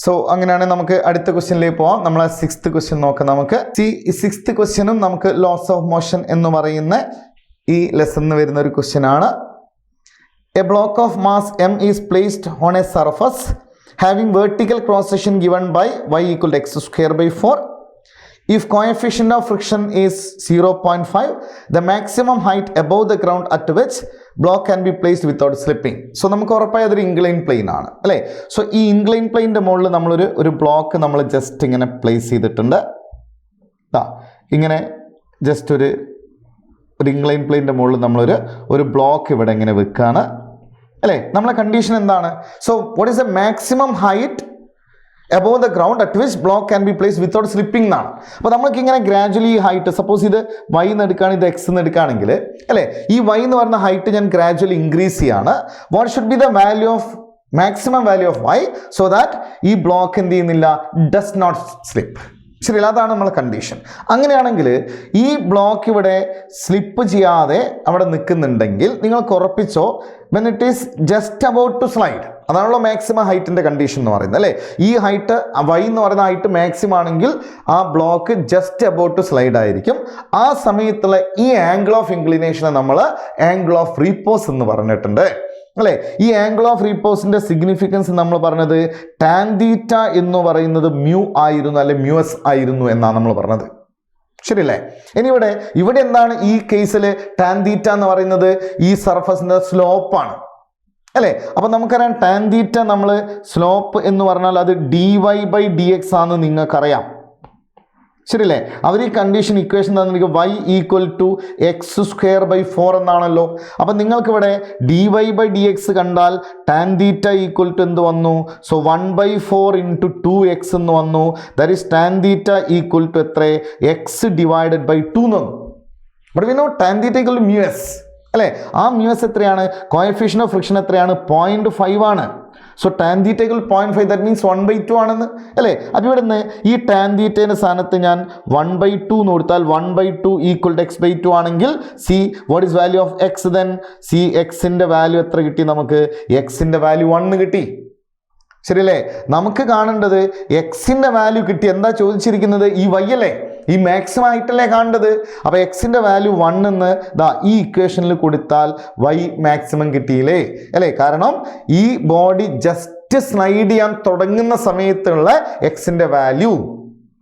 So അങ്ങനെയാണെങ്കിൽ നമുക്ക് അടുത്ത ക്വസ്റ്റ്യനിലേക്ക് പോവാം. നമ്മളെ 6th ക്വസ്റ്റ്യൻ നോക്കാം. നമുക്ക് 6th ക്വസ്റ്റ്യനും നമുക്ക് ലോസ് ഓഫ് മോഷൻ എന്ന് പറയുന്ന ഈ ലെസണിൽ വരുന്ന ഒരു ക്വസ്റ്റ്യൻ ആണ്. A block of mass m is placed on a surface having vertical cross section given by y equal to x square by 4. If coefficient of friction is 0.5, the maximum height above the ground at which block can be placed without slipping. So നമുക്ക് ഉറപ്പായി അതൊരു incline plain ആണ് അല്ലേ. So ഈ incline പ്ലെയിൻ്റെ മുകളിൽ നമ്മളൊരു block നമ്മൾ just ഇങ്ങനെ പ്ലേസ് ചെയ്തിട്ടുണ്ട്. ഇങ്ങനെ ജസ്റ്റ് ഒരു ഇൻക്ലൈൻ പ്ലെയിൻ്റെ മുകളിൽ നമ്മളൊരു ബ്ലോക്ക് ഇവിടെ ഇങ്ങനെ വെക്കുകയാണ് അല്ലേ. നമ്മളെ കണ്ടീഷൻ എന്താണ്? So what is the maximum height above the ground at which block can be placed without slipping എന്നാണ്. അപ്പോൾ നമുക്ക് ഇങ്ങനെ ഗ്രാജുവലി ഈ ഹൈറ്റ് സപ്പോസ് ഇത് y എന്ന് എടുക്കുകയാണെങ്കിൽ ഇത് x എന്ന് എടുക്കുകയാണെങ്കിൽ അല്ലേ, ഈ y എന്ന് പറയുന്ന ഹൈറ്റ് ഞാൻ ഗ്രാജുവലി ഇൻക്രീസ് ചെയ്യാണ്. What should be the value of maximum value of y so that ഈ ബ്ലോക്ക് എന്ത് ചെയ്യുന്നില്ല, ഡസ് നോട്ട് സ്ലിപ്പ്. ശരിയല്ല, അതാണ് നമ്മളെ കണ്ടീഷൻ. അങ്ങനെയാണെങ്കിൽ ഈ ബ്ലോക്ക് ഇവിടെ സ്ലിപ്പ് ചെയ്യാതെ അവിടെ നിൽക്കുന്നുണ്ടെങ്കിൽ നിങ്ങൾക്ക് ഉറപ്പിച്ചോ when it is just about to slide, അതാണല്ലോ മാക്സിമം ഹൈറ്റിൻ്റെ കണ്ടീഷൻ എന്ന് പറയുന്നത് അല്ലേ. ഈ ഹൈറ്റ് y എന്ന് പറയുന്ന ഹൈറ്റ് മാക്സിമം ആണെങ്കിൽ ആ block just about to slide ആയിരിക്കും. ആ സമയത്തുള്ള ഈ ആംഗിൾ ഓഫ് ഇൻക്ലിനേഷനെ നമ്മൾ ആംഗിൾ ഓഫ് റീപോസ് എന്ന് പറഞ്ഞിട്ടുണ്ട് അല്ലേ. ഈ ആംഗിൾ ഓഫ് റീപോസിന്റെ സിഗ്നിഫിക്കൻസ് നമ്മൾ പറഞ്ഞത് ടാൻ തീറ്റ എന്ന് പറയുന്നത് മ്യൂ ആയിരുന്നു അല്ലെ മ്യൂ എസ് ആയിരുന്നു എന്നാണ് നമ്മൾ പറഞ്ഞത്. ശരിയല്ലേ. ഇനി ഇവിടെ എന്താണ് ഈ കേസിൽ ടാൻ തീറ്റ എന്ന് പറയുന്നത് ഈ സർഫസിന്റെ സ്ലോപ്പാണ് അല്ലേ. അപ്പം നമുക്കറിയാം ടാൻ തീറ്റ നമ്മൾ സ്ലോപ്പ് എന്ന് പറഞ്ഞാൽ അത് dy/dx ആണെന്ന് നിങ്ങൾക്കറിയാം. ശരിയല്ലേ. അവർ ഈ കണ്ടീഷൻ ഇക്വേഷൻ തന്നിരിക്കും y ഈക്വൽ ടു x²/4 എന്നാണല്ലോ. അപ്പം നിങ്ങൾക്കിവിടെ dy/dx കണ്ടാൽ ടാൻ തീറ്റ ഈക്വൽ ടു എന്ത് വന്നു? സോ 1/4 × 2x എന്ന് വന്നു. That is tan theta equal to എത്ര? x/2 എന്ന് വന്നു. But we know tan theta equal to mu s അല്ലേ. ആ മ്യൂ എസ് എത്രയാണ്? കോഎഫിഷ്യന്റ് ഓഫ് ഫ്രിക്ഷൻ എത്രയാണ്? 0.5 ആണ്. So tan theta equal 0.5 that means 1/2 ആണെന്ന് അല്ലേ. അപ്പോൾ ഇവിടെ നിന്ന് ഈ ടാൻ തീറ്റേൻ്റെ സ്ഥാനത്ത് ഞാൻ 1/2 എന്ന് കൊടുത്താൽ 1/2 ഈക്വൽ ടു x/2 ആണെങ്കിൽ see what is value of X then C എക്സിൻ്റെ വാല്യൂ എത്ര കിട്ടി നമുക്ക്? എക്സിൻ്റെ വാല്യൂ 1 കിട്ടി. ശരിയല്ലേ. നമുക്ക് കാണേണ്ടത് എക്സിൻ്റെ വാല്യൂ കിട്ടി. എന്താ ചോദിച്ചിരിക്കുന്നത്? ഈ y അല്ലേ, ഈ മാക്സിമം ആയിട്ടല്ലേ കാണേണ്ടത്. അപ്പോൾ എക്സിൻ്റെ വാല്യൂ 1 എന്ന് ഈ ഇക്വേഷനിൽ കൊടുത്താൽ y മാക്സിമം കിട്ടിയില്ലേ അല്ലേ. കാരണം ഈ ബോഡി ജസ്റ്റ് സ്ലൈഡ് ചെയ്യാൻ തുടങ്ങുന്ന സമയത്തുള്ള എക്സിൻ്റെ വാല്യൂ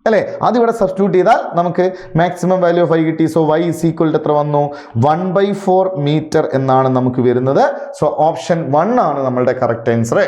അല്ലേ, അതിവിടെ സബ്സ്റ്റിറ്റ്യൂട്ട് ചെയ്താൽ നമുക്ക് മാക്സിമം വാല്യൂ ഓഫ് y കിട്ടി. So y is equal to എത്ര വന്നു? 1/4 മീറ്റർ എന്നാണ് നമുക്ക് വരുന്നത്. സോ ഓപ്ഷൻ 1 ആണ് നമ്മളുടെ കറക്റ്റ് ആൻസർ.